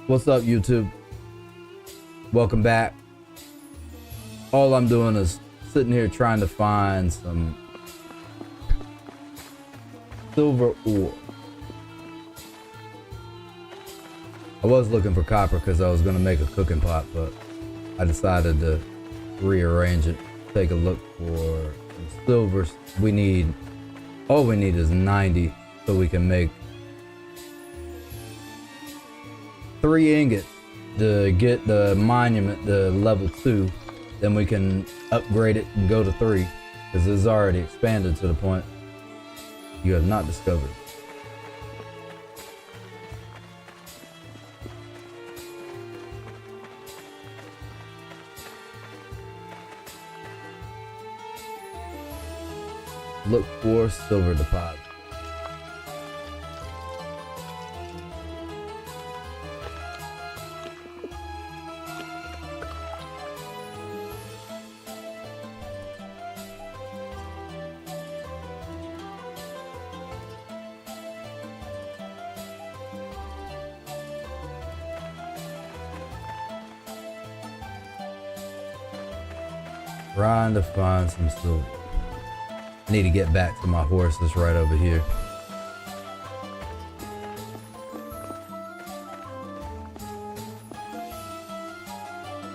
What's up, YouTube? Welcome back. All I'm doing is sitting here trying to find some silver ore. I was looking for copper because I was going to make a cooking pot, but I decided to rearrange it. Take a look for some silver. All we need is 90 so we can make 3 ingots to get the monument to level 2. Then we can upgrade it and go to 3 because it's already expanded to the point you have not discovered. Look for silver deposit. Trying to find some silver. I need to get back to my horse that's right over here.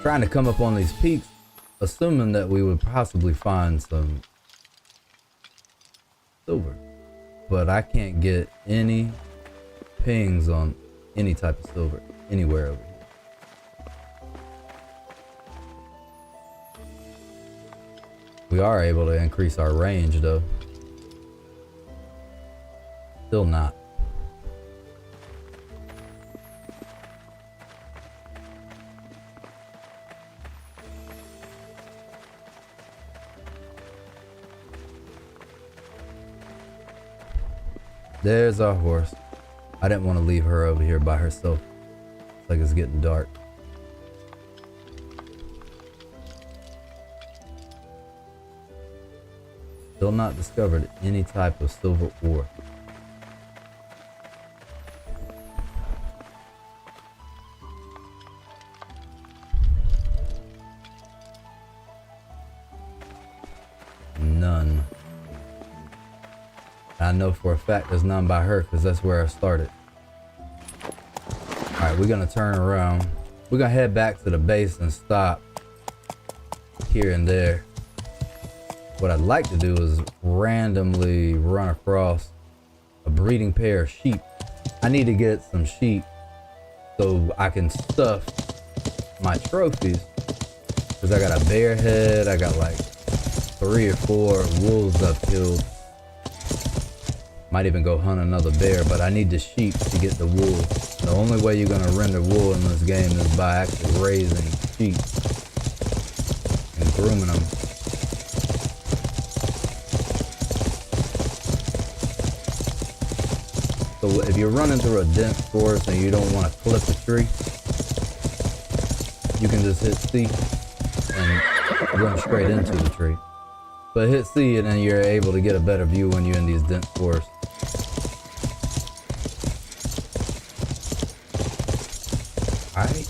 Trying to come up on these peaks, assuming that we would possibly find some silver. But I can't get any pings on any type of silver anywhere over here. We are able to increase our range though. Still not. There's our horse. I didn't want to leave her over here by herself. It's like it's getting dark. Still not discovered any type of silver ore. None. I know for a fact there's none by her because that's where I started. Alright, we're gonna turn around. We're gonna head back to the base and stop here and there. What I'd like to do is randomly run across a breeding pair of sheep. I need to get some sheep so I can stuff my trophies. Because I got a bear head, I got like 3 or 4 wolves I've killed. Might even go hunt another bear, but I need the sheep to get the wool. The only way you're gonna render wool in this game is by actually raising sheep and grooming them. So if you're running through a dense forest and you don't want to clip a tree, you can just hit C and run straight into the tree. But hit C and then you're able to get a better view when you're in these dense forests. Alright.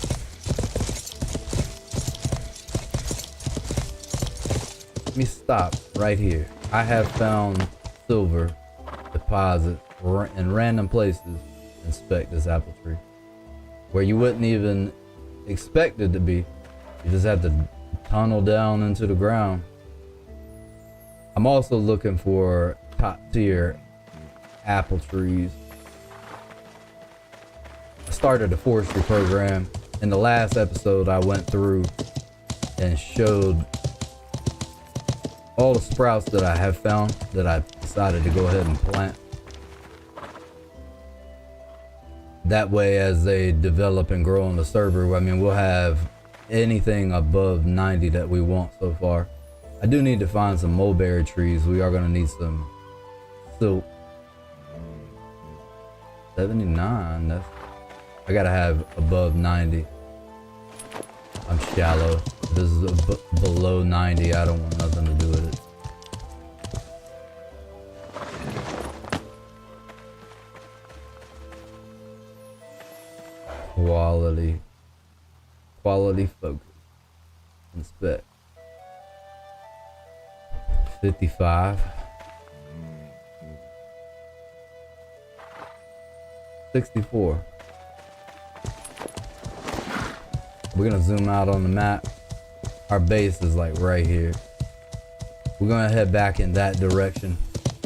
Let me stop right here. I have found silver deposits in random places. Inspect this apple tree where you wouldn't even expect it to be. You just have to tunnel down into the ground. I'm also looking for top tier apple trees. I started a forestry program. In the last episode I went through and showed all the sprouts that I have found that I decided to go ahead and plant. That way, as they develop and grow on the server, I mean, we'll have anything above 90 that we want so far. I do need to find some mulberry trees. We are going to need some silk. 79, that's... I got to have above 90. I'm shallow. This is below 90. I don't want nothing to do with it. Quality focus. Inspect. 55. 64. We're gonna zoom out on the map. Our base is like right here. We're gonna head back in that direction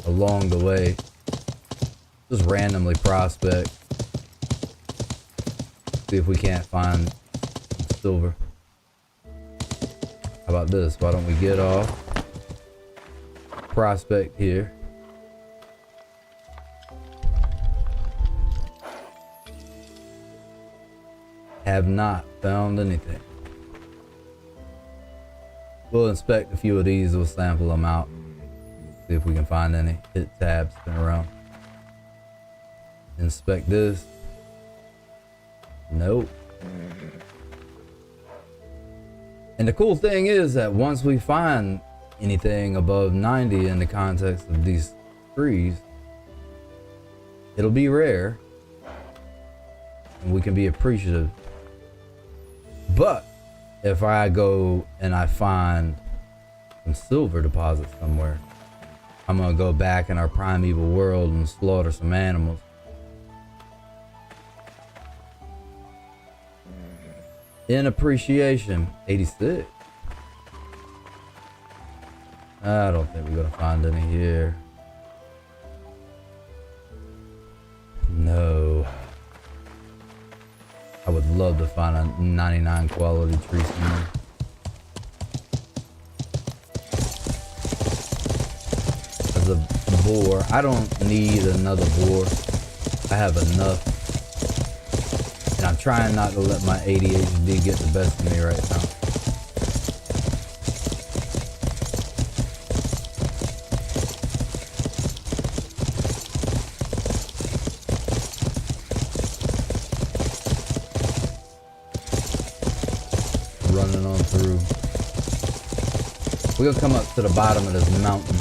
along the way. Just randomly prospect. See if we can't find silver. How about this? Why don't we get off? Prospect here. Have not found anything. We'll inspect a few of these. We'll sample them out. See if we can find any. Hit tab, spin around. Inspect this. Nope. And the cool thing is that once we find anything above 90 in the context of these trees, it'll be rare and we can be appreciative. But if I go and I find some silver deposits somewhere, I'm gonna go back in our primeval world and slaughter some animals. In appreciation, 86. I don't think we're gonna find any here. No. I would love to find a 99 quality tree somewhere. As a boar, I don't need another boar. I have enough. And I'm trying not to let my ADHD get the best of me right now. Running on through. We're gonna come up to the bottom of this mountain.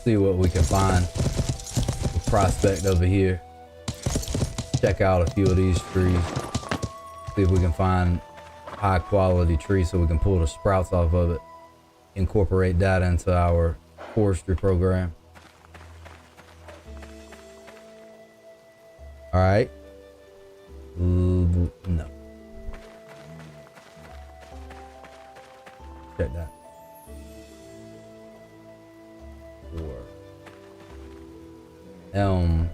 See what we can find. We'll prospect over here. Check out a few of these trees. See if we can find high quality trees so we can pull the sprouts off of it. Incorporate that into our forestry program. All right. No. Check that. 4. Elm.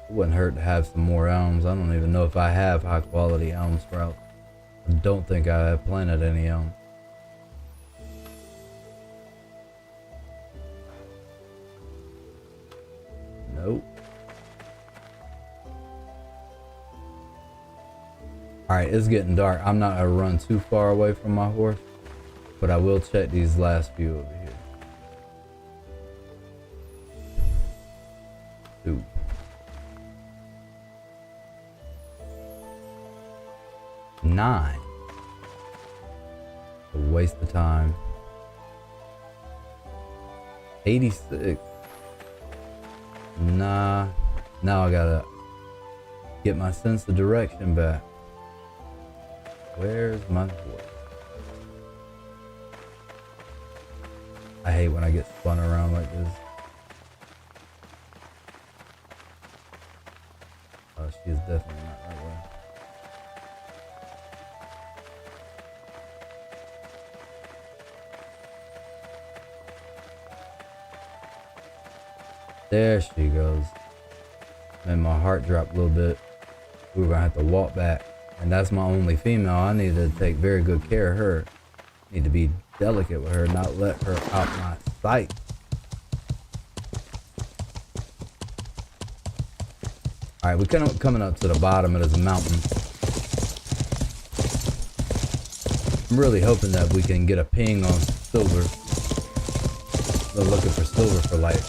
It wouldn't hurt to have some more elms. I don't even know if I have high quality elm sprouts. I don't think I have planted any elm. Nope. Alright, it's getting dark. I'm not gonna run too far away from my horse, but I will check these last few over here. 2. Nine. A waste of time. 86. Nah. Now I gotta get my sense of direction back. Where's my horse? I hate when I get spun around like this. Oh, she is definitely not that way. There she goes. Made my heart drop a little bit. We were gonna have to walk back. And that's my only female. I need to take very good care of her. Need to be delicate with her, not let her out my sight. Alright, we're kind of coming up to the bottom of this mountain. I'm really hoping that we can get a ping on silver. Been looking for silver for like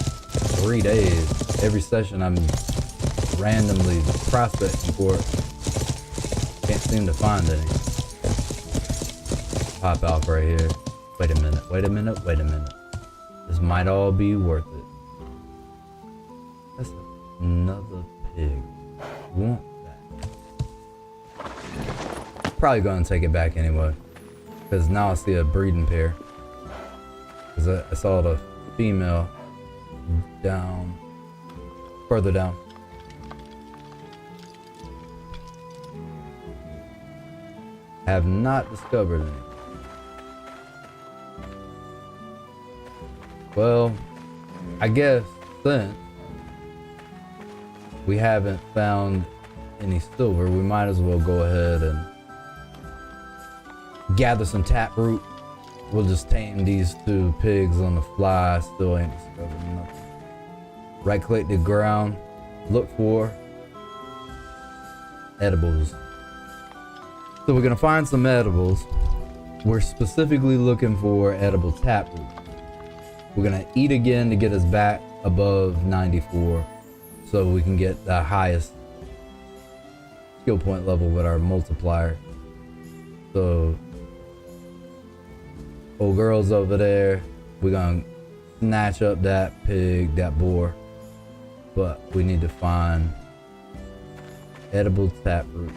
3 days. Every session I'm randomly prospecting for it. Can't seem to find any. Pop out right here. Wait a minute, wait a minute, wait a minute. This might all be worth it. That's another pig. Want that. Probably gonna take it back anyway, because now I see a breeding pair. Because I saw the female down, further down. Have not discovered any. Well, I guess since we haven't found any silver, we might as well go ahead and gather some taproot. We'll just tame these 2 pigs on the fly. Still ain't discovered nothing. Right click the ground, look for edibles. So we're gonna find some edibles. We're specifically looking for edible taproot. We're gonna eat again to get us back above 94 so we can get the highest skill point level with our multiplier. So old girl's over there. We're gonna snatch up that pig, that boar, but we need to find edible taproot.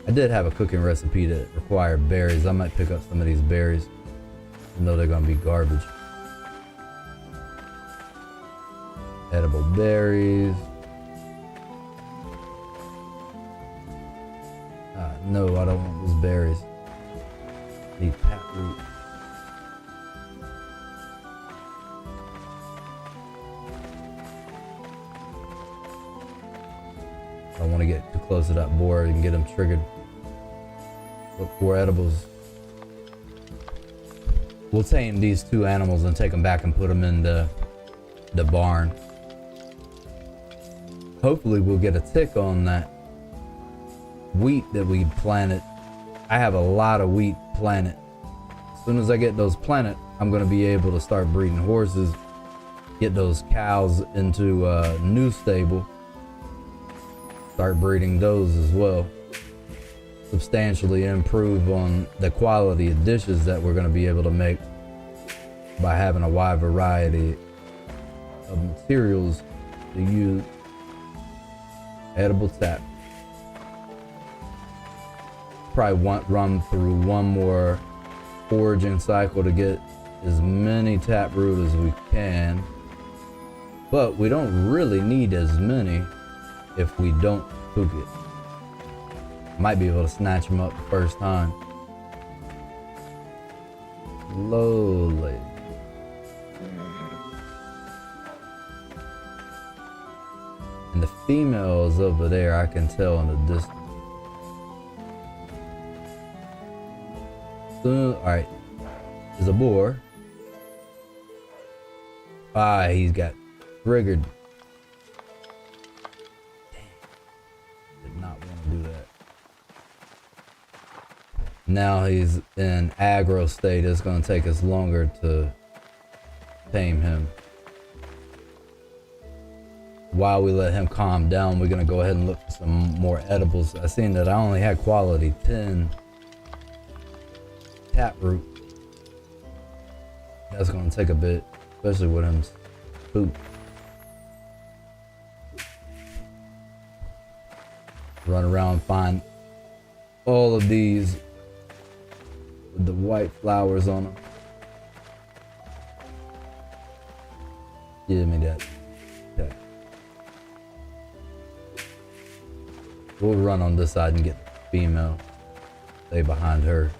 I did have a cooking recipe that required berries. I might pick up some of these berries. I know they're gonna be garbage. Edible berries. No, I don't want those berries. Need taproot. I don't want to get too close to that boar and get him triggered. Look for edibles. We'll tame these 2 animals and take them back and put them in the barn. Hopefully we'll get a tick on that wheat that we planted. I have a lot of wheat planted. As soon as I get those planted, I'm going to be able to start breeding horses, get those cows into a new stable, start breeding those as well. Substantially improve on the quality of dishes that we're going to be able to make by having a wide variety of materials to use. Edible tap. Probably run through one more foraging cycle to get as many taproot as we can, but we don't really need as many if we don't cook it. Might be able to snatch them up the first time. Slowly. And the female is over there, I can tell in the distance. Alright, there's a boar. He's got triggered. Damn, did not want to do that. Now he's in aggro state. It's going to take us longer to tame him. While we let him calm down, we're going to go ahead and look for some more edibles. I seen that I only had quality 10 taproot. That's going to take a bit, especially with him spooked. Run around and find all of these with the white flowers on them. Give me that. Okay. We'll run on this side and get the female. Stay behind her.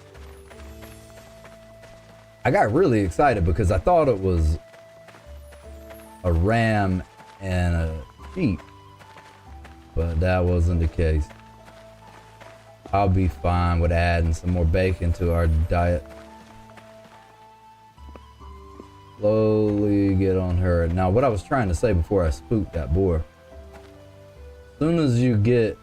I got really excited because I thought it was a ram and a sheep, but that wasn't the case. I'll be fine with adding some more bacon to our diet. Slowly get on her. Now, what I was trying to say before I spooked that boar, as soon as you get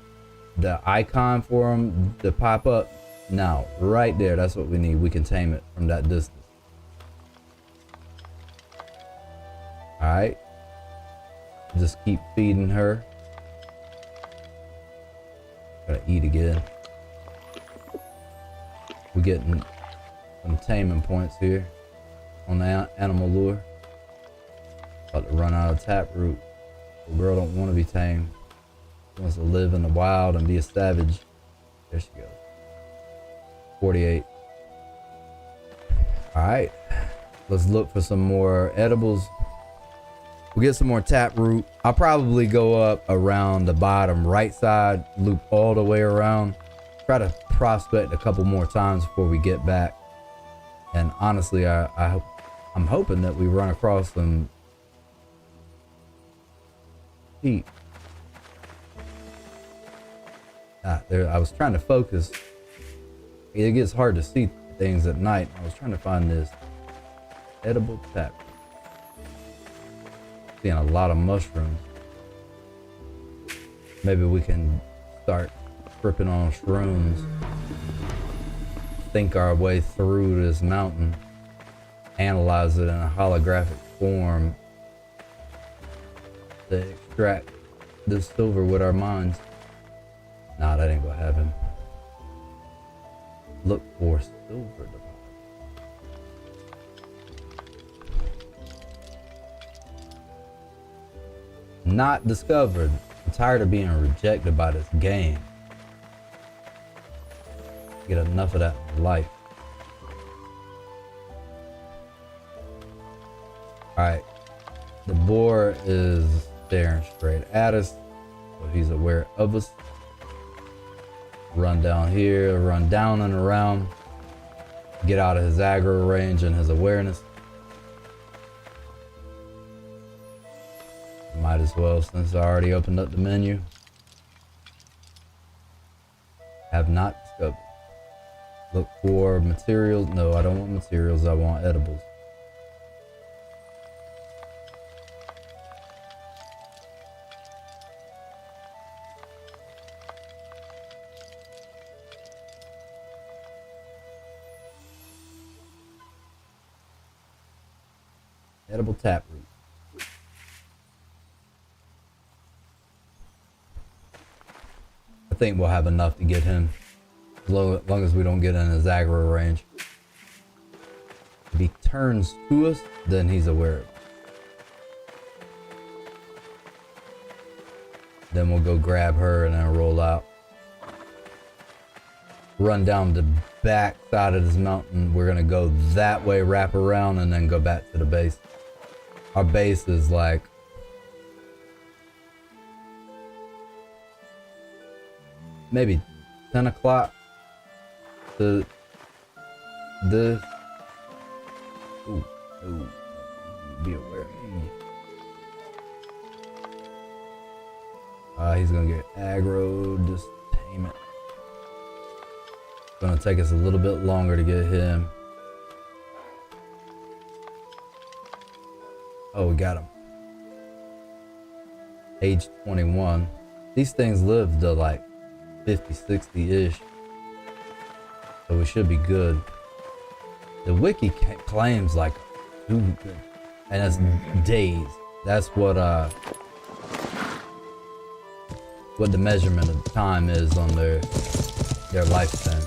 the icon for him to pop up, now, right there, that's what we need. We can tame it from that distance. Alright. Just keep feeding her. Gotta eat again. We're getting some taming points here on the animal lure. About to run out of taproot. The girl don't want to be tamed. She wants to live in the wild and be a savage. There she goes. 48. All right, let's look for some more edibles. We'll get some more taproot. I'll probably go up around the bottom right side, loop all the way around, try to prospect a couple more times before we get back. And honestly, I'm hoping that we run across some heat. There, I was trying to focus. It gets hard to see things at night. I was trying to find this edible tap. Seeing a lot of mushrooms. Maybe we can start tripping on shrooms. Think our way through this mountain. Analyze it in a holographic form. To extract this silver with our minds. Nah, that ain't gonna happen. Look for silver deposit. Not discovered. I'm tired of being rejected by this game. Get enough of that in life. Alright. The boar is staring straight at us, so he's aware of us. Run down here, run down and around. Get out of his aggro range and his awareness. Might as well, since I already opened up the menu. Have not discovered. Look for materials. No, I don't want materials. I want edibles. Edible taproot. I think we'll have enough to get him, as long as we don't get in his aggro range. If he turns to us, then he's aware of it. Then we'll go grab her and then roll out. Run down the back side of this mountain. We're gonna go that way, wrap around, and then go back to the base. Our base is like maybe 10 o'clock to this. Ooh, be aware. He's gonna get aggroed. Just tame it. It's gonna take us a little bit longer to get him. Oh, we got him. Age 21. These things live to like 50, 60-ish. So we should be good. The wiki claims like 2, and it's days. That's what the measurement of time is on their lifespan.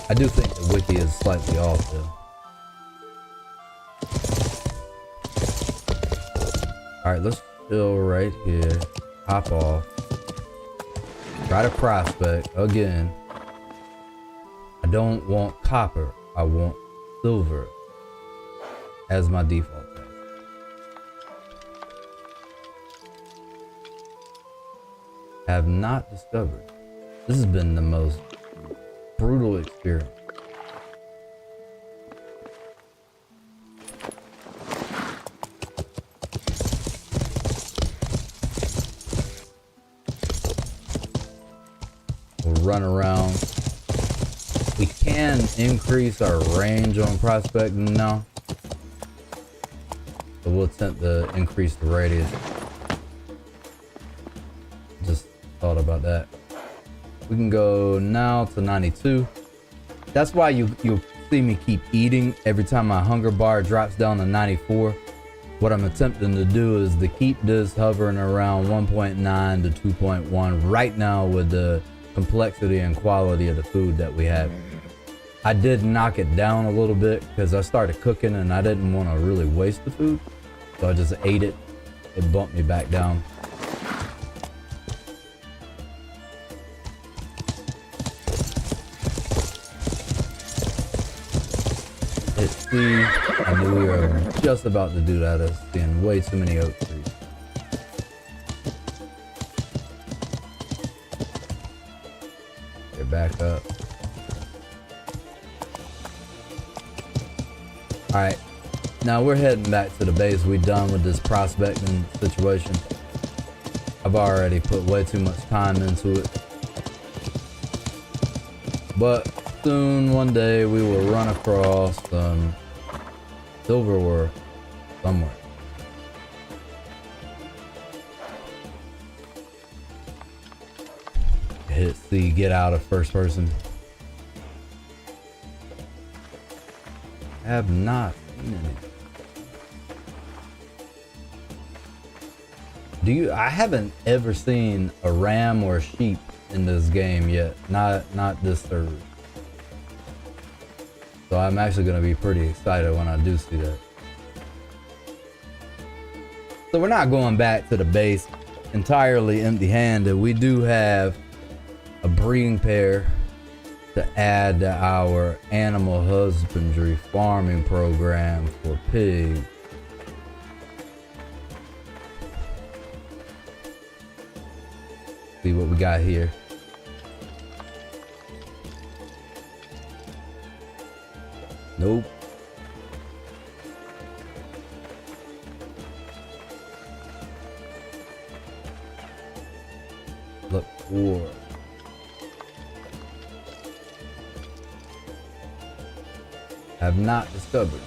I do think the wiki is slightly off though. Alright, let's chill right here. Hop off. Try to prospect again. I don't want copper. I want silver as my default task. Have not discovered. This has been the most brutal experience. We'll run around. We can increase our range on prospecting now. So we'll attempt to increase the radius. Just thought about that. We can go now to 92. That's why you'll see me keep eating every time my hunger bar drops down to 94. What I'm attempting to do is to keep this hovering around 1.9 to 2.1 right now with the complexity and quality of the food that we have. I did knock it down a little bit because I started cooking and I didn't want to really waste the food. So I just ate it. It bumped me back down. see, I knew we were just about to do that. I was seeing way too many oak trees. Get back up. Alright, now we're heading back to the base. We done with this prospecting situation. I've already put way too much time into it. But soon, one day, we will run across some silverware somewhere. Hit C, get out of first person. Have not seen any. I haven't ever seen a ram or a sheep in this game yet. Not this server. So I'm actually gonna be pretty excited when I do see that. So we're not going back to the base entirely empty-handed. We do have a breeding pair to add to our animal husbandry farming program for pigs. See what we got here. Nope. Look for. Have not discovered.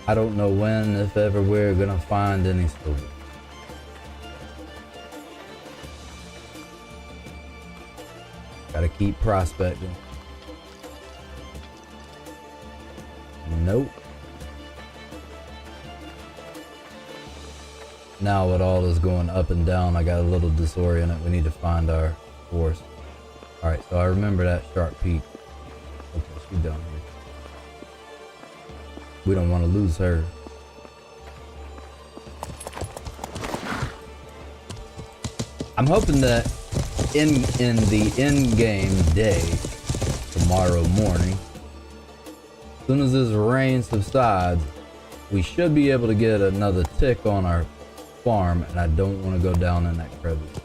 I don't know when, if ever, we're gonna find any silver. Gotta keep prospecting. Nope. Now with all this going up and down, I got a little disoriented. We need to find our horse. Alright, so I remember that sharp peak. Okay, she's down here. We don't want to lose her. I'm hoping that in the in-game day, tomorrow morning, as soon as this rain subsides, we should be able to get another tick on our farm, and I don't want to go down in that crevice.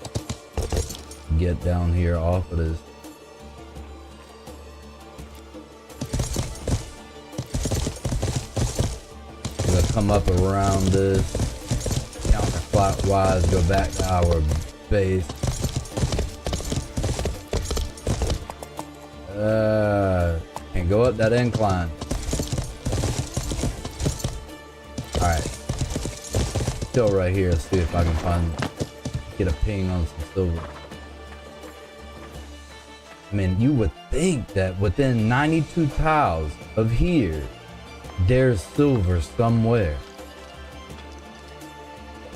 Get down here off of this. We're gonna come up around this, counterclockwise, go back to our base. Can't go up that incline. Alright. Still right here, let's see if I can get a ping on some silver. I mean, you would think that within 92 tiles of here, there's silver somewhere.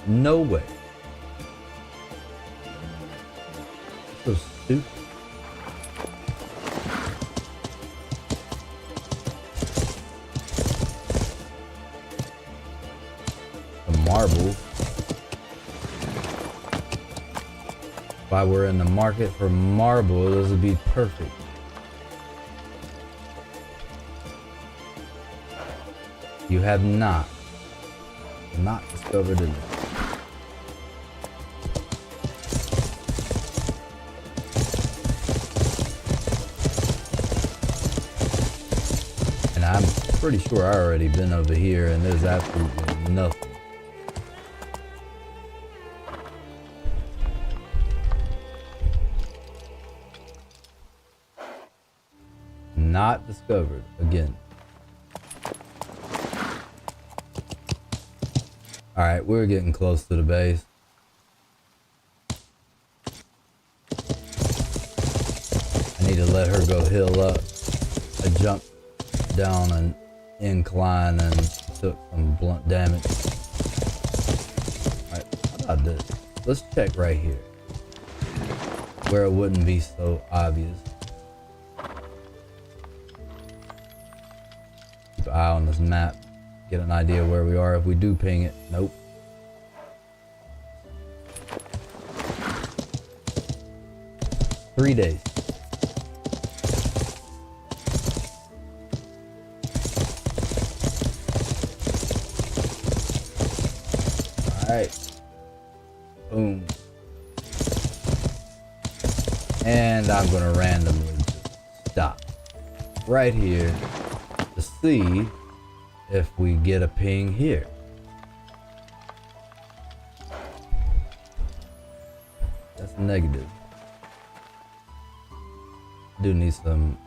No way. So stupid. The marble. If I were in the market for marble, this would be perfect. You have not discovered it. And I'm pretty sure I already been over here and there's absolutely nothing. Not discovered again. Alright, we're getting close to the base. I need to let her go hill up. I jumped down an incline and took some blunt damage. Alright, how about this? Let's check right here, where it wouldn't be so obvious. Keep an eye on this map. Get an idea where we are if we do ping it. Nope. $3 days. Alright. Boom. And I'm gonna randomly just stop right here to see if we get a ping here. That's negative. Do need some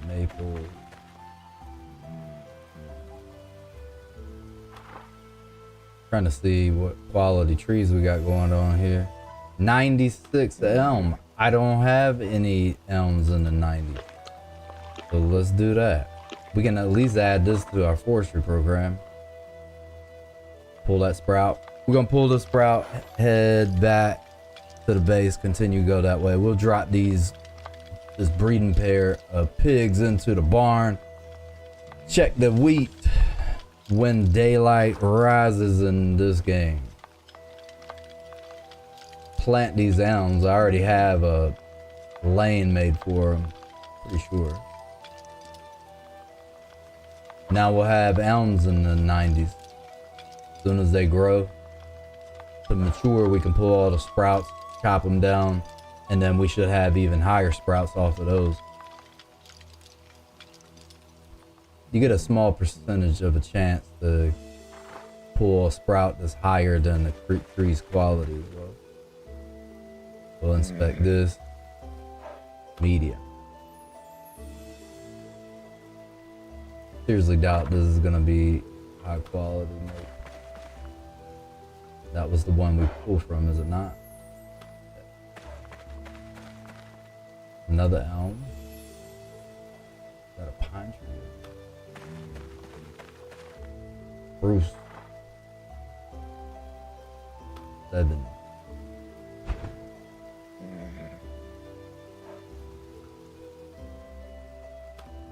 maple. Trying to see what quality trees we got going on here. 96 elm. I don't have any elms in the 90s. So let's do that. We can at least add this to our forestry program. Pull that sprout. We're gonna pull the sprout, head back to the base, continue to go that way. We'll drop this breeding pair of pigs into the barn. Check the wheat when daylight rises in this game. Plant these elms. I already have a lane made for them, pretty sure. Now we'll have elms in the 90s. As soon as they grow to mature, we can pull all the sprouts, chop them down, and then we should have even higher sprouts off of those. You get a small percentage of a chance to pull a sprout that's higher than the tree's quality as well. We'll inspect this. Medium. Seriously doubt this is gonna be high quality. That was the one we pulled from, is it not? Another elm. Is that a pine tree? Bruce. 7.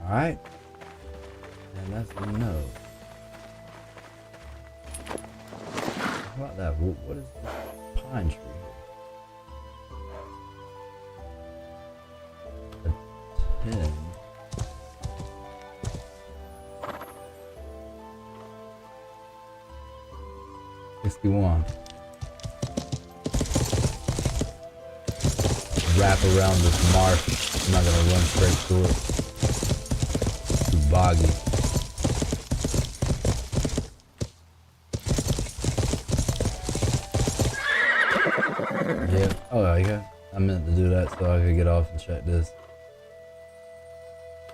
All right, and that's a no. How about that? What is this pine tree? A 10. $61. Wrap around this marsh. I'm not gonna run straight through it. Too boggy. Yeah. Oh yeah. I meant to do that so I could get off and check this.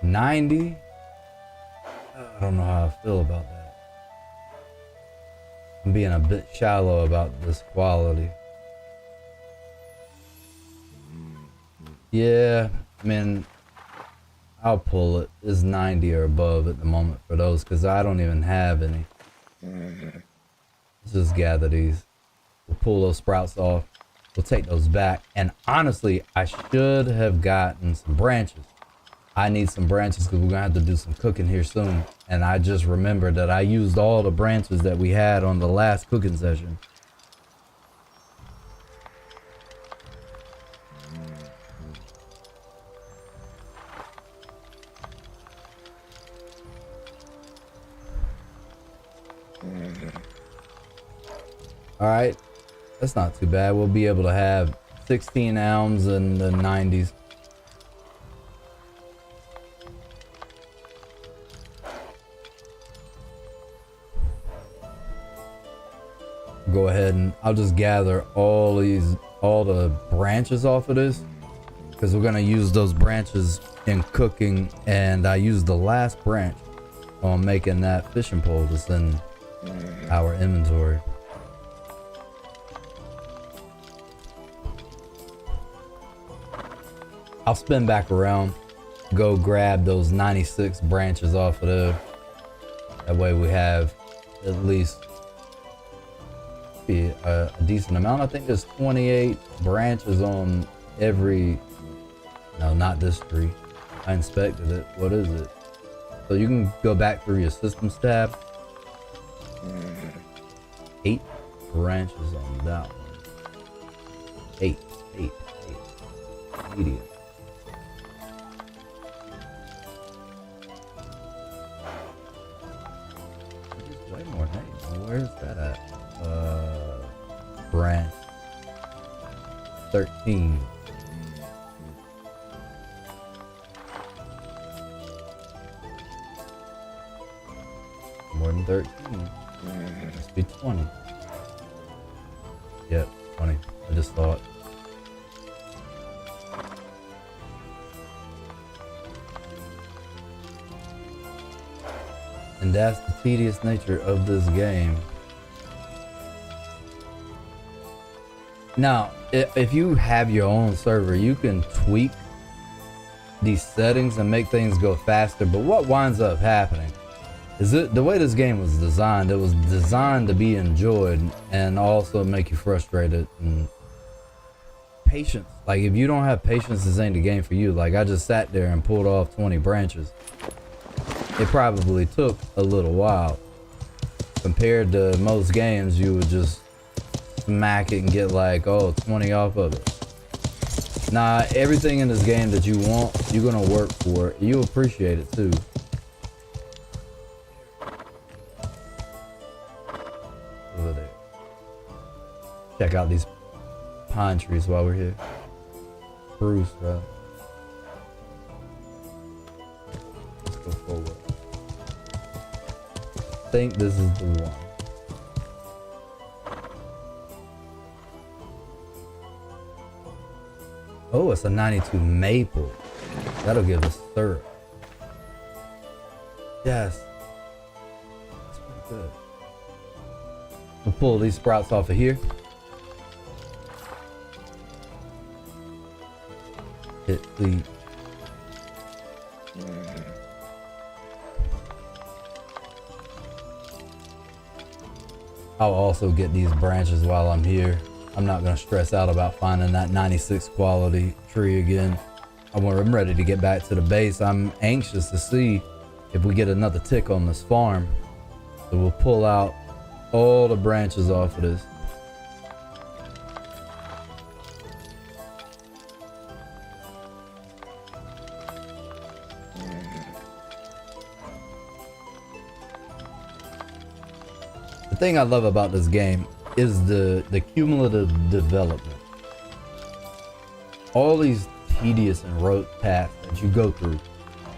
90. I don't know how I feel about that. I'm being a bit shallow about this quality. Yeah, I mean, I'll pull it. It's 90 or above at the moment for those because I don't even have any. Let's just gather these. We'll pull those sprouts off. We'll take those back. And honestly, I should have gotten some branches. I need some branches because we're gonna have to do some cooking here soon. And I just remembered that I used all the branches that we had on the last cooking session. All right, that's not too bad. We'll be able to have 16 elms in the 90s. Go ahead and I'll just gather all the branches off of this because we're gonna use those branches in cooking, and I used the last branch on making that fishing pole that's in our inventory. I'll spin back around, go grab those 96 branches off of there. That way we have at least a decent amount. I think there's 28 branches on every, no, not this tree. I inspected it. What is it? So you can go back through your systems tab. 8 branches on that one. 8. Medium. There's way more names. Where's that at? branch. 13. More than 13. Must be 20. Yep, 20. I just thought. And that's the tedious nature of this game. Now, if you have your own server, you can tweak these settings and make things go faster. But what winds up happening is the way this game was designed, it was designed to be enjoyed and also make you frustrated and patience. Like if you don't have patience, this ain't the game for you. Like I just sat there and pulled off 20 branches. It probably took a little while. Compared to most games, you would just smack it and get like, oh, 20 off of it. Nah, everything in this game that you want, you're gonna work for it. You appreciate it too. Over there. Check out these pine trees while we're here. Spruce, right? Let's go forward. I think this is the one. Oh, it's a 92 maple. That'll give us syrup. Yes. That's pretty good. We'll pull these sprouts off of here. Hit the. I'll also get these branches while I'm here. I'm not gonna stress out about finding that 96 quality tree again. I'm ready to get back to the base. I'm anxious to see if we get another tick on this farm. So we'll pull out all the branches off of this. The thing I love about this game is the cumulative development. All these tedious and rote tasks that you go through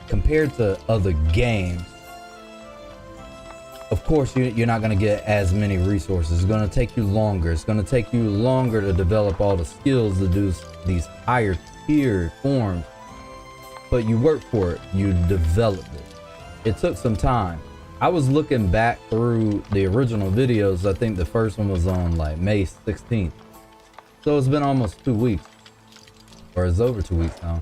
compared to other games. Of course, you're not going to get as many resources. It's going to take you longer. It's going to take you longer to develop all the skills to do these higher tier forms. But you work for it. You developed it. It took some time. I was looking back through the original videos. I think the first one was on like May 16th. So it's been almost 2 weeks. Or it's over 2 weeks now.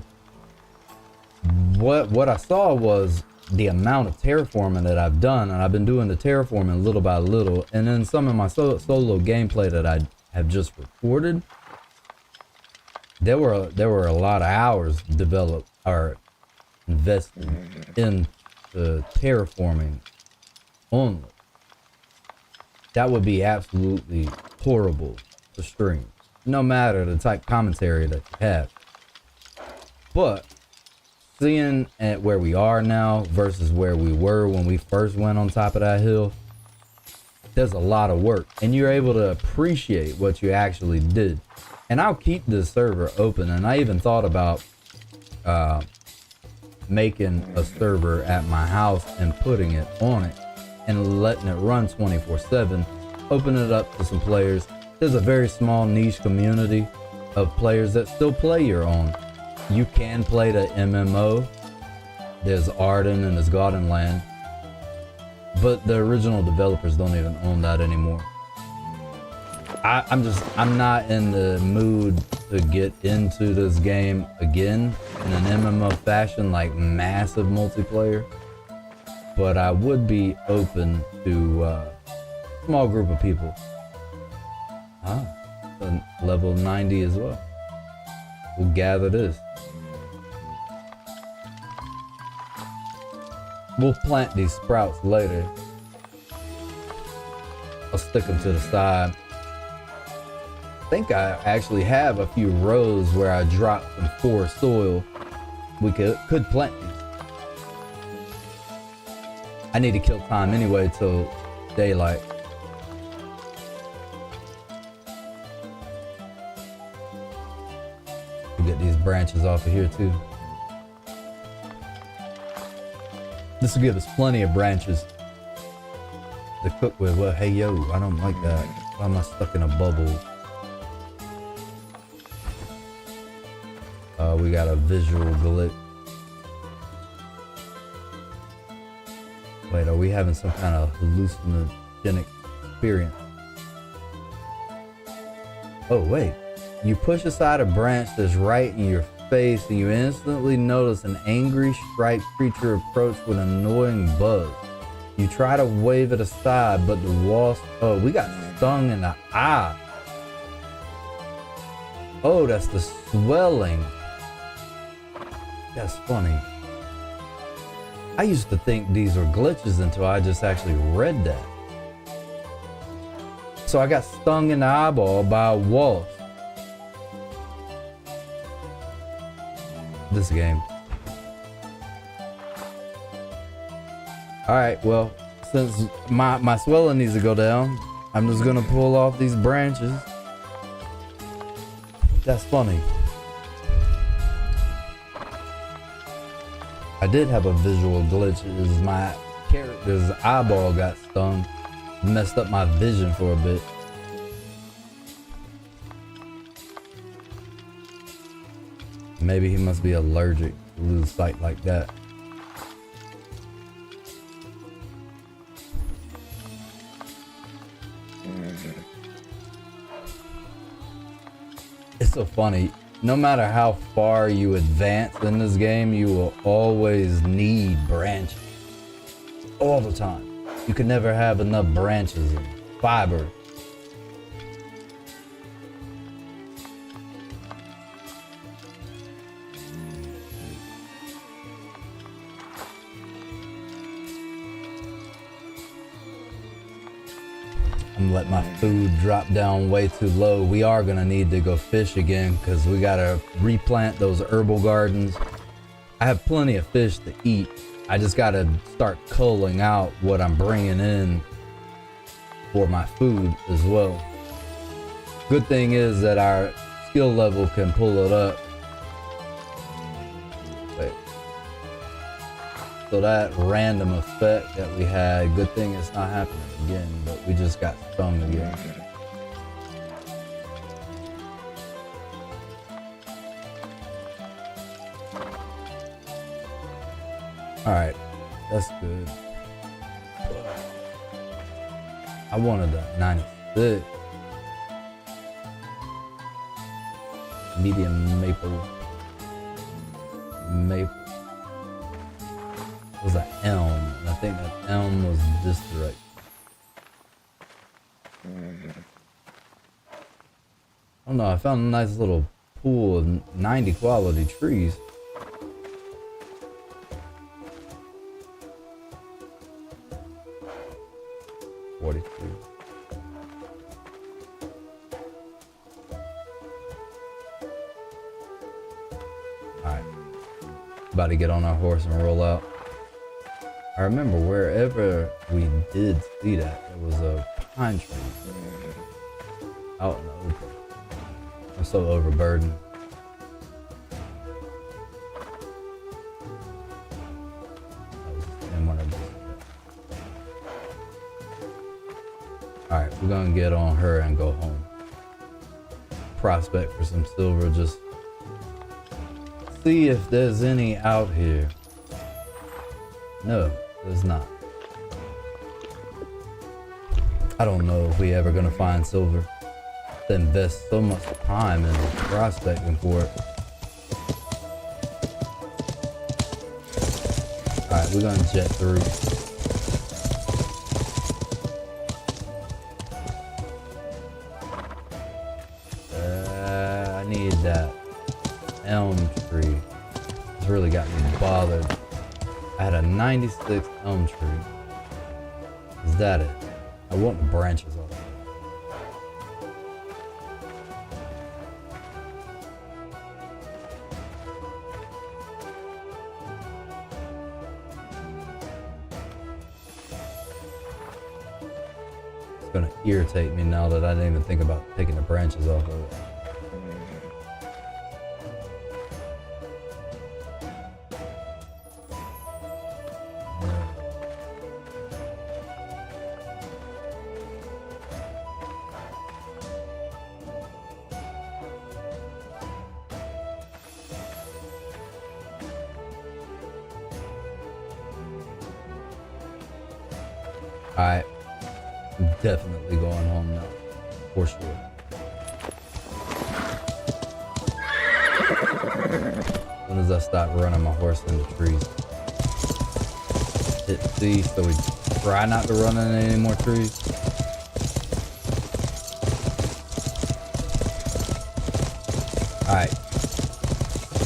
What I saw was the amount of terraforming that I've done, and I've been doing the terraforming little by little. And then some of my solo gameplay that I have just recorded, there were a lot of hours developed or invested in the terraforming only. That would be absolutely horrible to stream, no matter the type of commentary that you have. But seeing at where we are now versus where we were when we first went on top of that hill, there's a lot of work, and you're able to appreciate what you actually did. And I'll keep this server open, and I even thought about making a server at my house and putting it on it and letting it run 24/7, open it up to some players. There's a very small niche community of players that still play your own. You can play the MMO. There's Arden and there's Gardenland, but the original developers don't even own that anymore. I'm not in the mood to get into this game again in an MMO fashion, like massive multiplayer. But I would be open to a small group of people. Level 90 as well. We'll gather this. We'll plant these sprouts later. I'll stick them to the side. I think I actually have a few rows where I dropped some forest soil. We could plant these. I need to kill time anyway till daylight. branches off of here too. This will give us plenty of branches to cook with. Well, hey yo, I don't like that. Why am I stuck in a bubble? We got a visual glitch. Wait, are we having some kind of hallucinogenic experience? Oh wait, you push aside a branch that's right in your face and you instantly notice an angry striped creature approach with an annoying buzz. You try to wave it aside, but the wasp, oh, we got stung in the eye. Oh, that's the swelling. That's funny. I used to think these were glitches until I just actually read that. So I got stung in the eyeball by a wasp. This game. Alright, well, since my swelling needs to go down, I'm just gonna pull off these branches. That's funny. I did have a visual glitch. It was my character's eyeball got stung. Messed up my vision for a bit. Maybe he must be allergic to lose sight like that. It's so funny. No matter how far you advance in this game, you will always need branches. All the time. You can never have enough branches and fiber. I'm gonna let my food drop down way too low. We are gonna need to go fish again because we gotta replant those herbal gardens. I have plenty of fish to eat. I just gotta start culling out what I'm bringing in for my food as well. Good thing is that our skill level can pull it up. Wait. So that random effect that we had, good thing it's not happening again, but we just got stung again. Alright, that's good. I wanted a 96. Medium maple. Maple. It was an elm, and I think that elm was this direction. I don't know, I found a nice little pool of 90 quality trees. Alright, about to get on our horse and roll out. I remember wherever we did see that, there was a pine tree out in the open. I'm so overburdened. Alright, we're gonna get on her and go home. Prospect for some silver, just see if there's any out here. No, there's not. I don't know if we ever gonna find silver. To invest so much time in prospecting for it. Alright, we're gonna jet through. I need that elm tree. It's really got me bothered. I had a 96 elm tree. Is that it? I want the branches off. It's gonna irritate me now that I didn't even think about taking the branches off of it. Alright. I'm definitely going home now. For sure. As soon as I stop running my horse into trees. Hit C, so we try not to run into any more trees. Alright.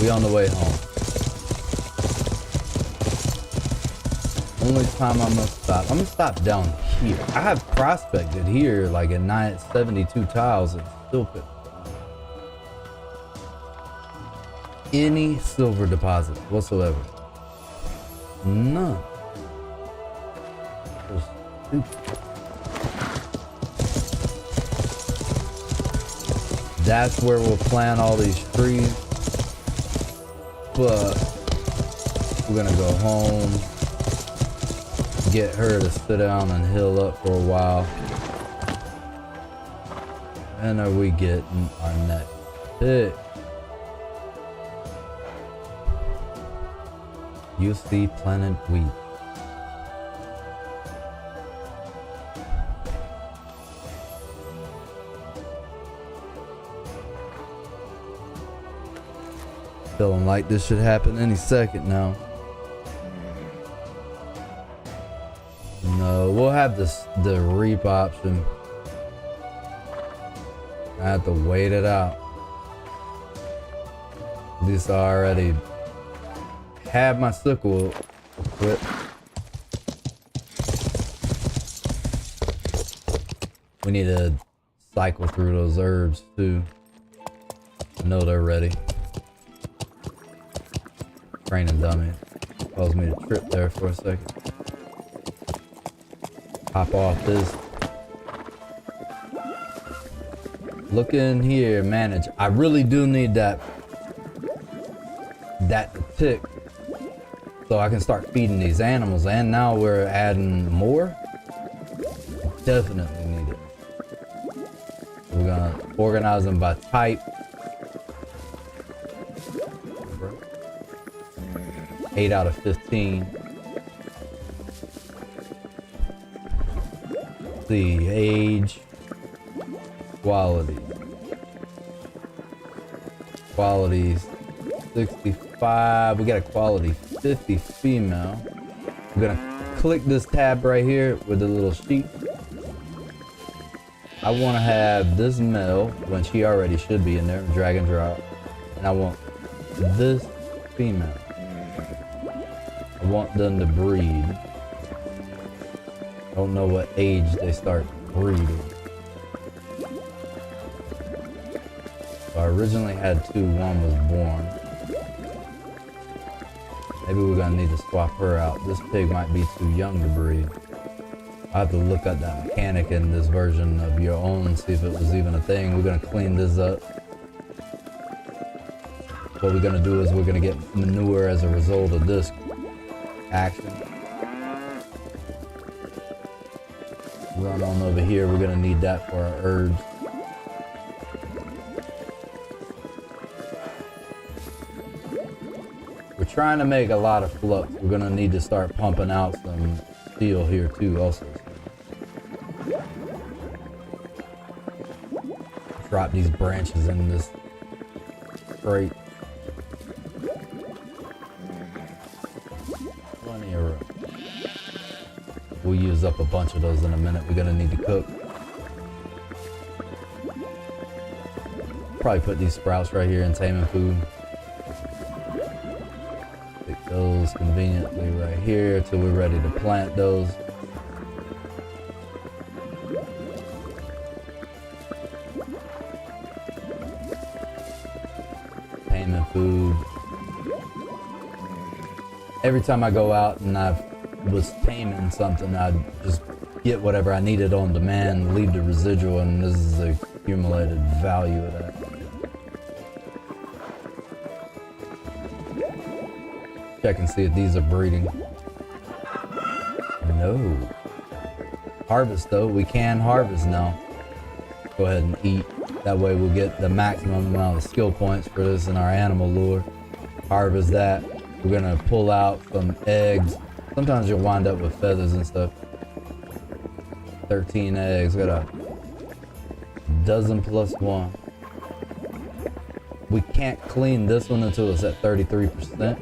We on the way home. Only time I'm gonna stop. I'm gonna stop down here. I have prospected here like at 72 tiles and still couldn't find any silver deposits whatsoever. None. That's where we'll plant all these trees. But we're gonna go home, get her to sit down and heal up for a while. And are we getting our next pick? You see planted wheat. Feeling like this should happen any second now. No, we'll have the reap option. I have to wait it out. At least I already have my sickle equipped. We need to cycle through those herbs too. I know they're ready. Training dummy. Caused me to trip there for a second. Hop off this. Look in here, manage. I really do need that to tick so I can start feeding these animals. And now we're adding more. Definitely need it. We're gonna organize them by type. 8 out of 15. The age, quality. Qualities 65. We got a quality 50 female. We're gonna click this tab right here with the little sheet. I want to have this male when she already should be in there, drag and drop. And I want this female. I want them to breed. I don't know what age they start breeding. So I originally had 2, one was born. Maybe we're gonna need to swap her out. This pig might be too young to breed. I have to look at that mechanic in this version of your own and see if it was even a thing. We're gonna clean this up. What we're gonna do is we're gonna get manure as a result of this action. Run on over here. We're gonna need that for our herbs. We're trying to make a lot of flux. We're gonna need to start pumping out some steel here too also. Drop these branches in this crate. Plenty of room. We'll use up a bunch of those in a minute. We're gonna need to cook. Probably put these sprouts right here in taming food. Pick those conveniently right here till we're ready to plant those. Taming food. Every time I go out and I was taming something, I'd just get whatever I needed on demand, leave the residual, and this is the accumulated value of that. Check and see if these are breeding. No. Harvest though, we can harvest now. Go ahead and eat. That way we'll get the maximum amount of skill points for this in our animal lure. Harvest that. We're gonna pull out some eggs. Sometimes you'll wind up with feathers and stuff. 13 eggs. Got a dozen plus one. We can't clean this one until it's at 33%.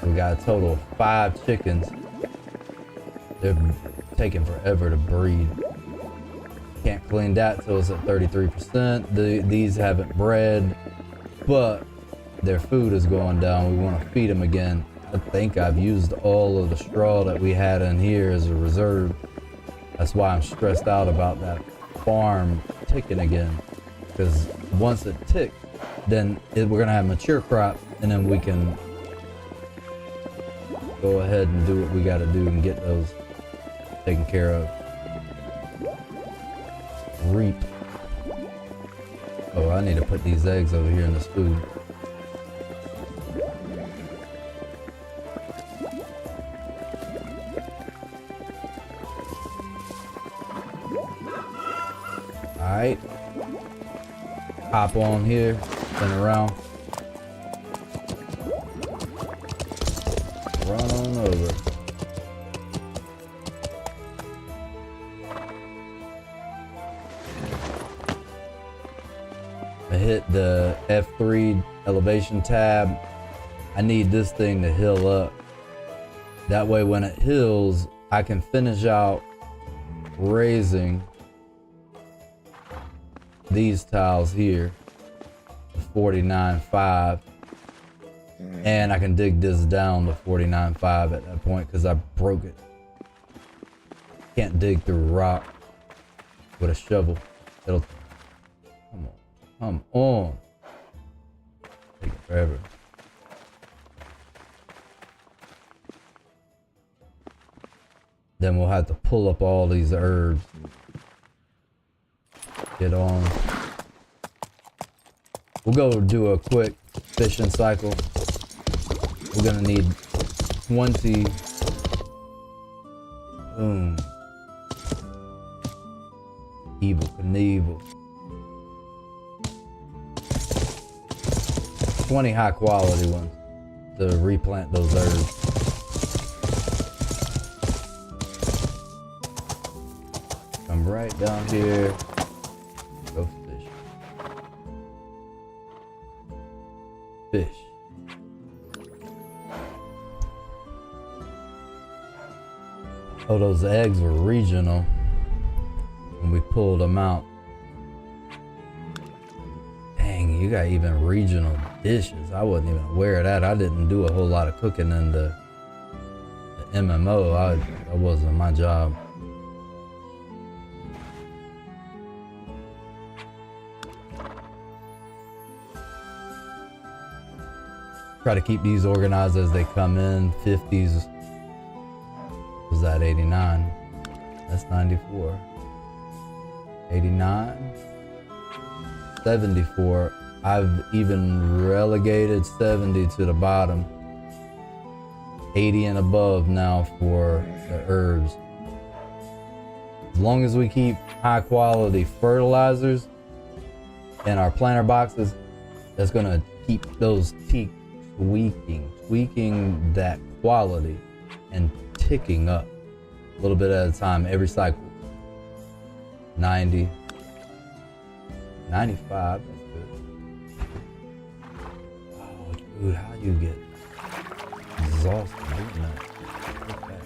We got a total of 5 chickens. They're taking forever to breed. Can't clean that till it's at 33%. These haven't bred, but their food is going down. We want to feed them again. I think I've used all of the straw that we had in here as a reserve. That's why I'm stressed out about that farm ticking again. Because once it ticks, then we're gonna have mature crops, and then we can go ahead and do what we gotta do and get those taken care of. Reap. Oh, I need to put these eggs over here in this food. Alright. Hop on here, spin around. Run on over. I hit the F3 elevation tab. I need this thing to heal up. That way when it heals, I can finish out raising these tiles here, 49.5, and I can dig this down to 49.5 at that point because I broke it. Can't dig through rock with a shovel. It'll come on. Take it forever. Then we'll have to pull up all these herbs. Get on. We'll go do a quick fishing cycle. We're gonna need 20. Boom. Evil Knievel. 20 high quality ones to replant those herbs. Come right down here. Go fish. Fish. Oh, those eggs were regional when we pulled them out. Dang, you got even regional dishes. I wasn't even aware of that. I didn't do a whole lot of cooking in the MMO. That wasn't my job. Try to keep these organized as they come in. 50s was that 89. That's 94. 89. 74. I've even relegated 70 to the bottom. 80 and above now for the herbs. As long as we keep high quality fertilizers in our planter boxes, that's gonna keep those teak tweaking that quality and ticking up a little bit at a time every cycle. 90, 95, that's good. Oh dude, how you get exhausted eating that? Okay.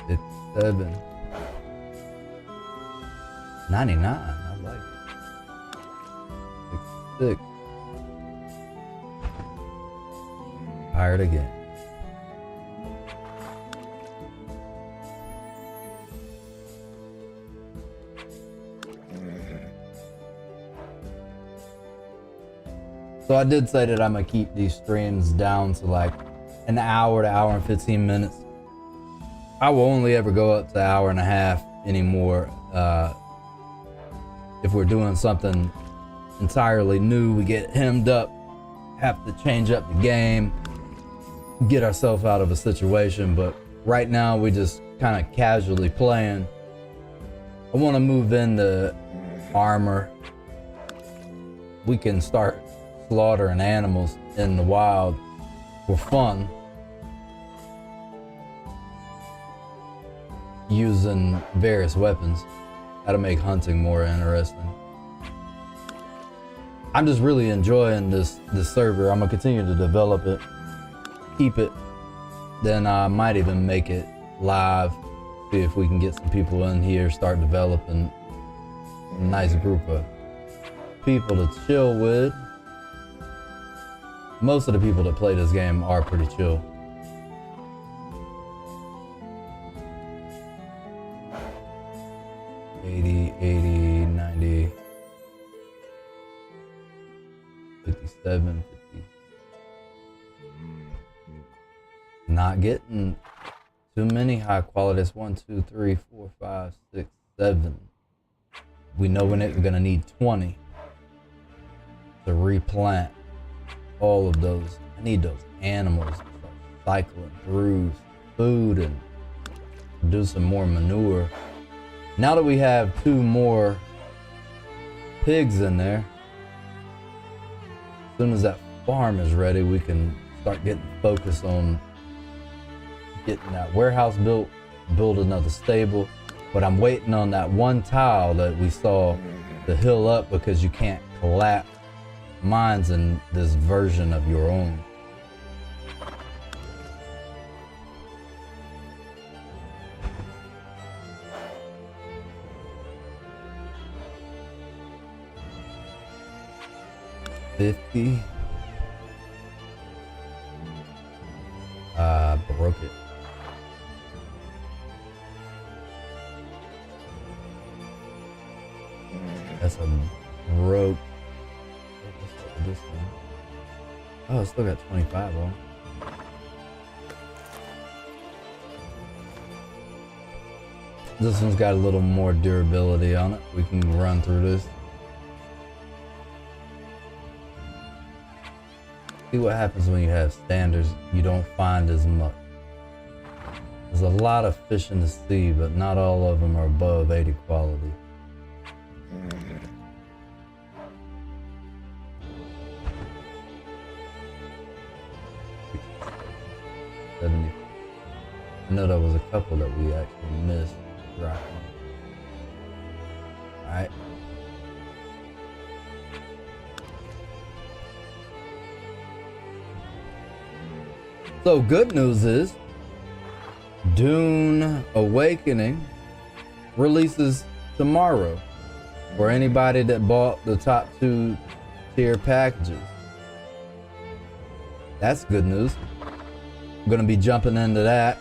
57, 99, I like it. 66. Hired again. So I did say that I'm gonna keep these streams down to like an hour to hour and 15 minutes. I will only ever go up to an hour and a half anymore. If we're doing something entirely new, we get hemmed up, have to change up the game, get ourselves out of a situation. But right now we just kind of casually playing. I want to move into armor we can start slaughtering animals in the wild for fun using various weapons. That'll make hunting more interesting. I'm just really enjoying this server. I'm gonna continue to develop it, keep it, then I might even make it live, see if we can get some people in here, start developing a nice group of people to chill with. Most of the people that play this game are pretty chill. $80, $80, $90, $57, $50. Not getting too many high quality. It's 1, 2, 3, 4, 5, 6, 7. We know we're gonna need 20 to replant all of those. I need those animals to start cycling through food and produce some more manure. Now that we have 2 more pigs in there, as soon as that farm is ready, we can start getting focused on getting that warehouse built, build another stable. But I'm waiting on that one tile that we saw to hill up, because you can't collapse mines in this version of your own. $50. Broke it. That's a broke. This one. Oh, it's still got 25 on. This one's got a little more durability on it. We can run through this. See what happens when you have standards. You don't find as much. There's a lot of fish in the sea, but not all of them are above 80 quality. I know there was a couple that we actually missed. Right. Alright. So good news is Dune Awakening releases tomorrow for anybody that bought the top 2 tier packages. That's good news. I'm gonna be jumping into that.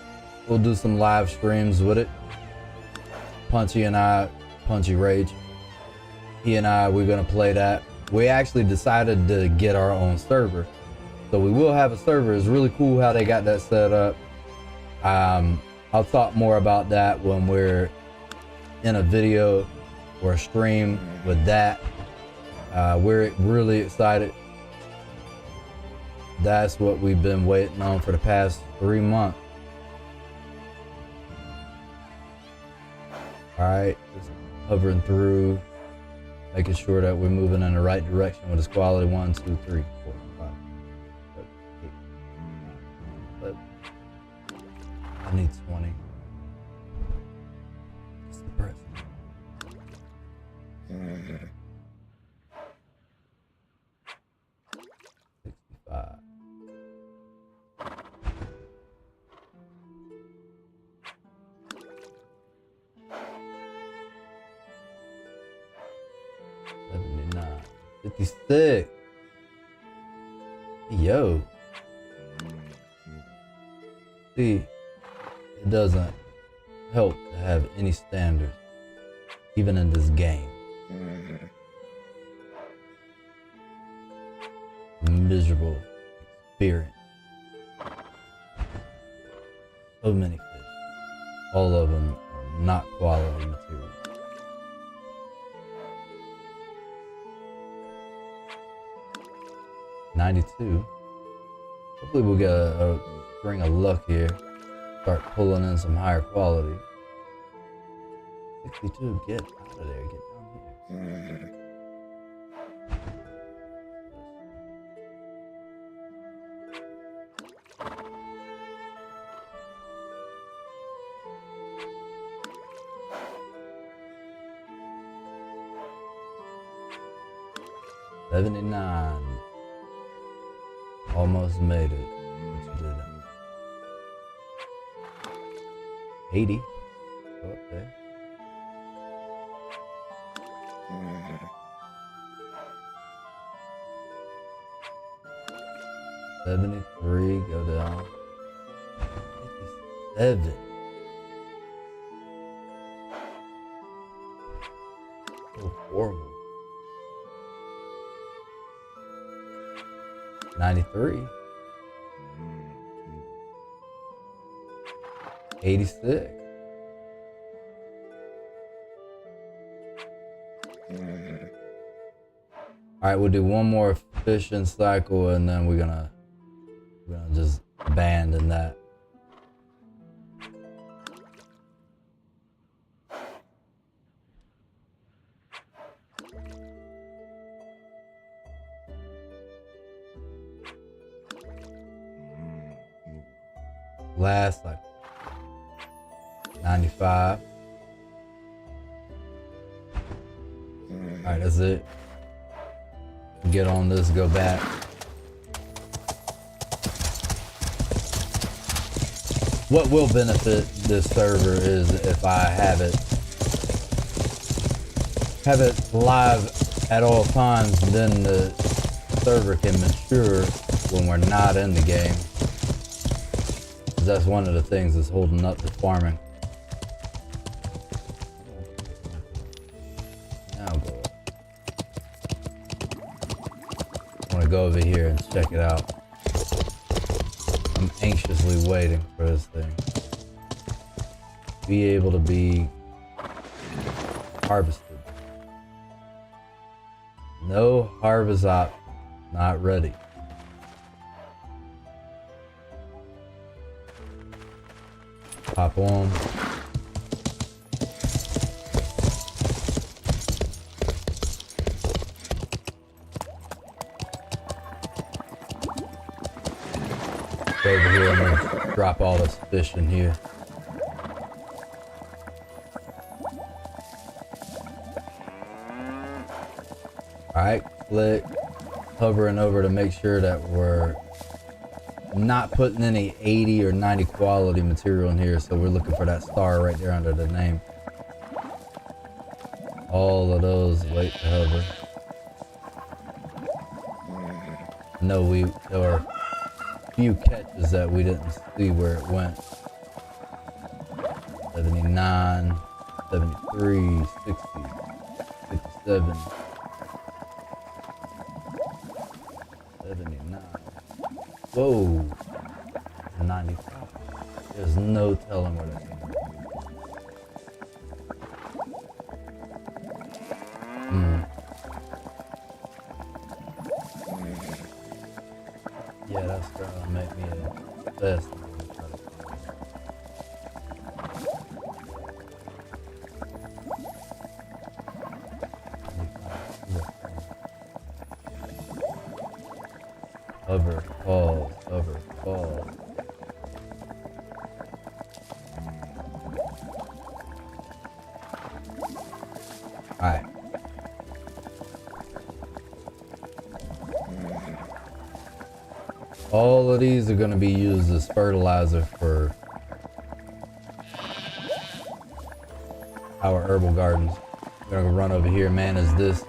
We'll do some live streams with it. Punchy and I, Punchy Rage, he and I, we're gonna play that. We actually decided to get our own server. So we will have a server. It's really cool how they got that set up. I'll talk more about that when we're in a video or a stream with that. We're really excited. That's what we've been waiting on for the past 3 months. All right, just hovering through, making sure that we're moving in the right direction with this quality. 1, 2, 3, 4, 5, 6, 7, 8, 9, 10. I need 20. It's the press. $56. Yo. See, it doesn't help to have any standards, even in this game. Miserable experience. So many fish. All of them are not quality material. $92. Hopefully we'll get a string of luck here. Start pulling in some higher quality. 62, get out of there, get down here. 79. Almost made it. What you did? 80. Okay. $73, go down. 57. So horrible. 93. 86. All right, we'll do one more fishing cycle and then we're gonna just abandon that. Last cycle. 95. All right, that's it. Get on this, go back. What will benefit this server is if I have it live at all times, then the server can mature when we're not in the game. 'Cause that's one of the things that's holding up the farming. Now go. I want to go over here and check it out. I'm anxiously waiting for this thing. Be able to be harvested. No harvest option. Not ready. Hop on. Go over here, I'm gonna drop all this fish in here. Alright, click, hovering over to make sure that we're not putting any 80 or 90 quality material in here, so we're looking for that star right there under the name. All of those, wait to hover. No, there were few catches that we didn't see where it went. 79, 73, 60, 67, 79. Whoa, 95. There's no telling where that's going. Yeah, that's gonna make me a best. Hover, pause, hover, pause. Alright. All of these are going to be used as fertilizer for our herbal gardens. We're going to run over here, manage this,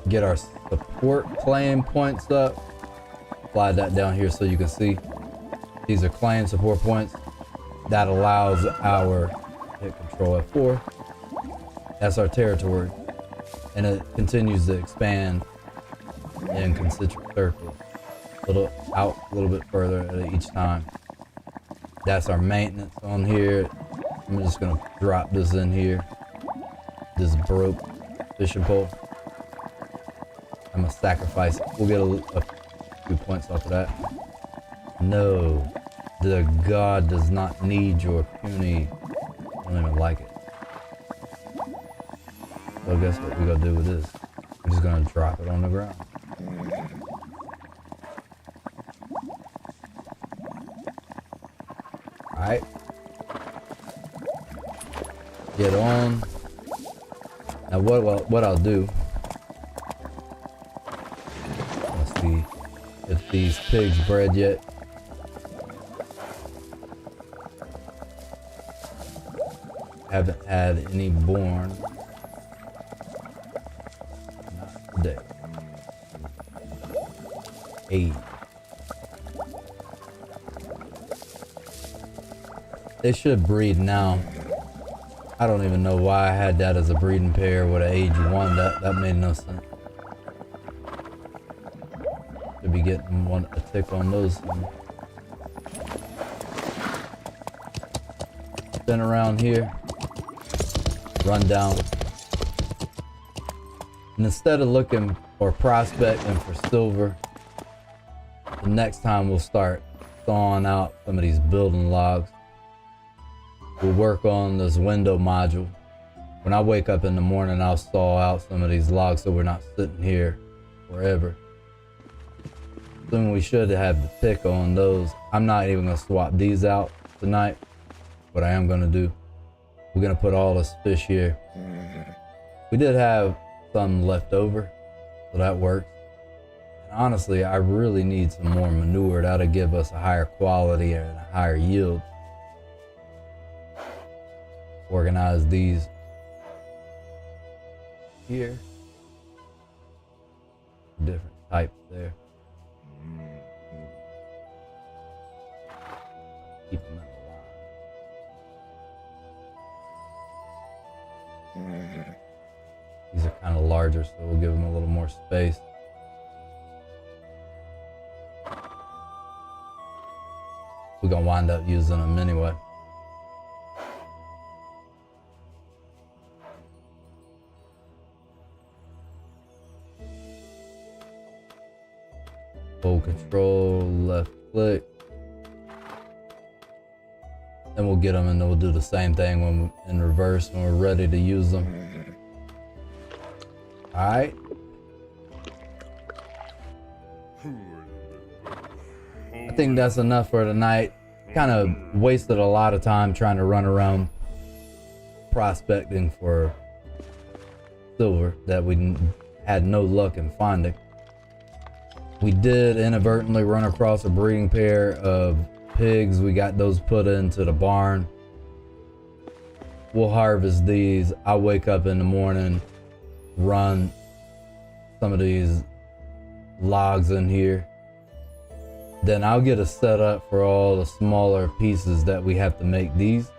get our support claim points up, slide that down here so you can see. These are claim support points. That allows our, hit control F4, that's our territory. And it continues to expand in concentric circles. Out a little bit further each time. That's our maintenance on here. I'm just gonna drop this in here. This broke fishing pole. I'm gonna sacrifice it. We'll get a few points off of that. No, the god does not need your puny. I don't even like it. So guess what we're gonna do with this? We're just gonna drop it on the ground. Alright. Get on. Now what I'll do these pigs bred yet. Haven't had any born. Not today. 8. They should breed now. I don't even know why I had that as a breeding pair with an age 1. That made no sense. Should be getting a tick on those. Spin around here. Run down. And instead of looking or prospecting for silver, the next time we'll start thawing out some of these building logs. We'll work on this window module. When I wake up in the morning, I'll saw out some of these logs so we're not sitting here forever. Soon we should have the tick on those. I'm not even gonna swap these out tonight. What I am gonna do, we're gonna put all this fish here. We did have some left over, so that works. And honestly, I really need some more manure. That'll give us a higher quality and a higher yield. Organize these here. Different types there. Keep them alive. These are kind of larger, so we'll give them a little more space. We're gonna wind up using them anyway. Hold control, left click. Then we'll get them and then we'll do the same thing when in reverse when we're ready to use them. All right. I think that's enough for tonight. Kind of wasted a lot of time trying to run around prospecting for silver that we had no luck in finding. We did inadvertently run across a breeding pair of pigs. We got those put into the barn. We'll harvest these. I'll wake up in the morning, run some of these logs in here. Then I'll get a setup for all the smaller pieces that we have to make these.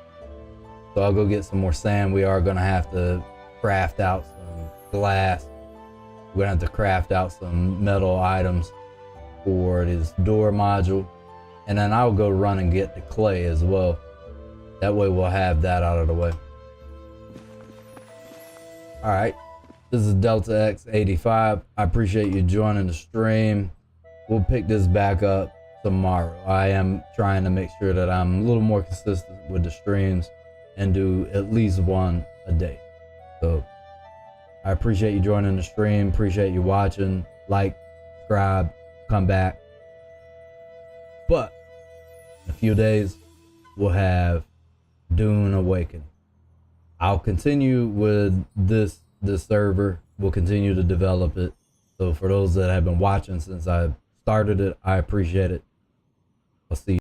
So I'll go get some more sand. We are gonna have to craft out some glass. We're gonna have to craft out some metal items for this door module. And then I'll go run and get the clay as well. That way we'll have that out of the way. All right, this is D3ltaX85. I appreciate you joining the stream. We'll pick this back up tomorrow. I am trying to make sure that I'm a little more consistent with the streams and do at least one a day. So I appreciate you joining the stream. Appreciate you watching. Like, subscribe, come back. But in a few days, we'll have Dune Awakening. I'll continue with this server. We'll continue to develop it. So for those that have been watching since I started it, I appreciate it. I'll see you.